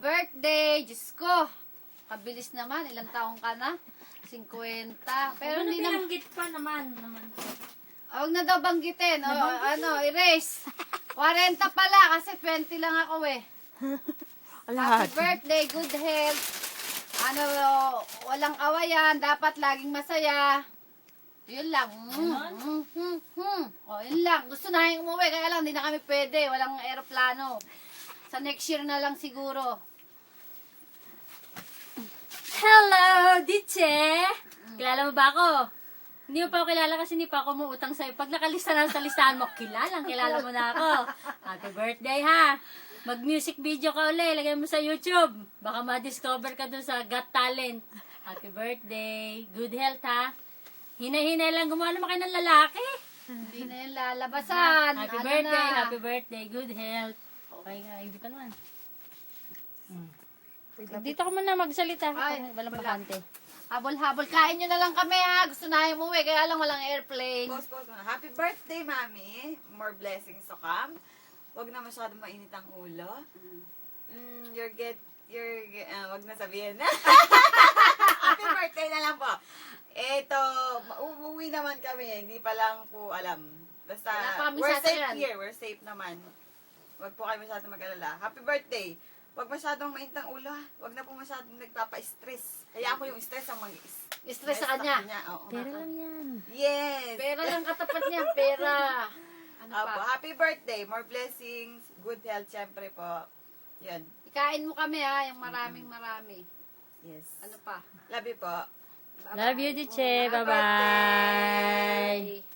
birthday! Diyos ko! Kabilis naman. Ilang taong ka na? 50. Pero Ano hindi na... pinanggit pa naman. Huwag na daw banggitin. Erase. 40 pala kasi 20 lang ako eh. Happy birthday, good health. Walang awayan. Dapat laging masaya. Yun lang. Yun lang. Gusto na yung umuwi. Kaya lang, hindi na kami pwede. Walang aeroplano. Sa next year na lang siguro. Hello, Diche! Kilala mo ba ako? Hindi mo pa ako kilala kasi hindi pa ako umuutang sa'yo. Pag nakalista na sa listahan mo, kilala mo na ako. Happy birthday, ha! Mag-music video ka ulit. Lagay mo sa YouTube. Baka ma-discover ka dun sa Got Talent. Happy birthday. Good health, ha? Hinay-hinay lang. Gumawa naman kayo ng lalaki. Hindi na yung lalabasan. Happy Ano birthday, na? happy birthday. Good health. Okay nga, hindi pa naman. Dito ka muna magsalita. Ay, Walang wala. bakante. Habol-habol. Kain nyo na lang kami ha. Gusto na yung umuwi. Kaya lang walang airplane. Post muna. Happy birthday, Mami. More blessings to come. Huwag na masyadong mainit ang ulo. Wag na sabihin. Happy birthday na lang po. Eto, uuwi naman kami. Hindi pa lang po alam. Basta, Wala pa kami we're safe sasakyan. here. We're safe naman. Huwag po kayo masyadong mag-alala. Happy birthday. Huwag masyadong mainit ang ulo. Huwag na po masyadong nagpapa-stress. Hayaan ko yung stress ang Stress sa kanya. Oo. Pera lang yan. Yes. Pera lang katapat niya. Pera. Ano Opo, pa? happy birthday. More blessings. Good health, syempre po. Yan. Ikain mo kami ha. Yung maraming marami. Yes. Ano pa? Love you po. Love you, Diche. Happy Bye-bye. Bye.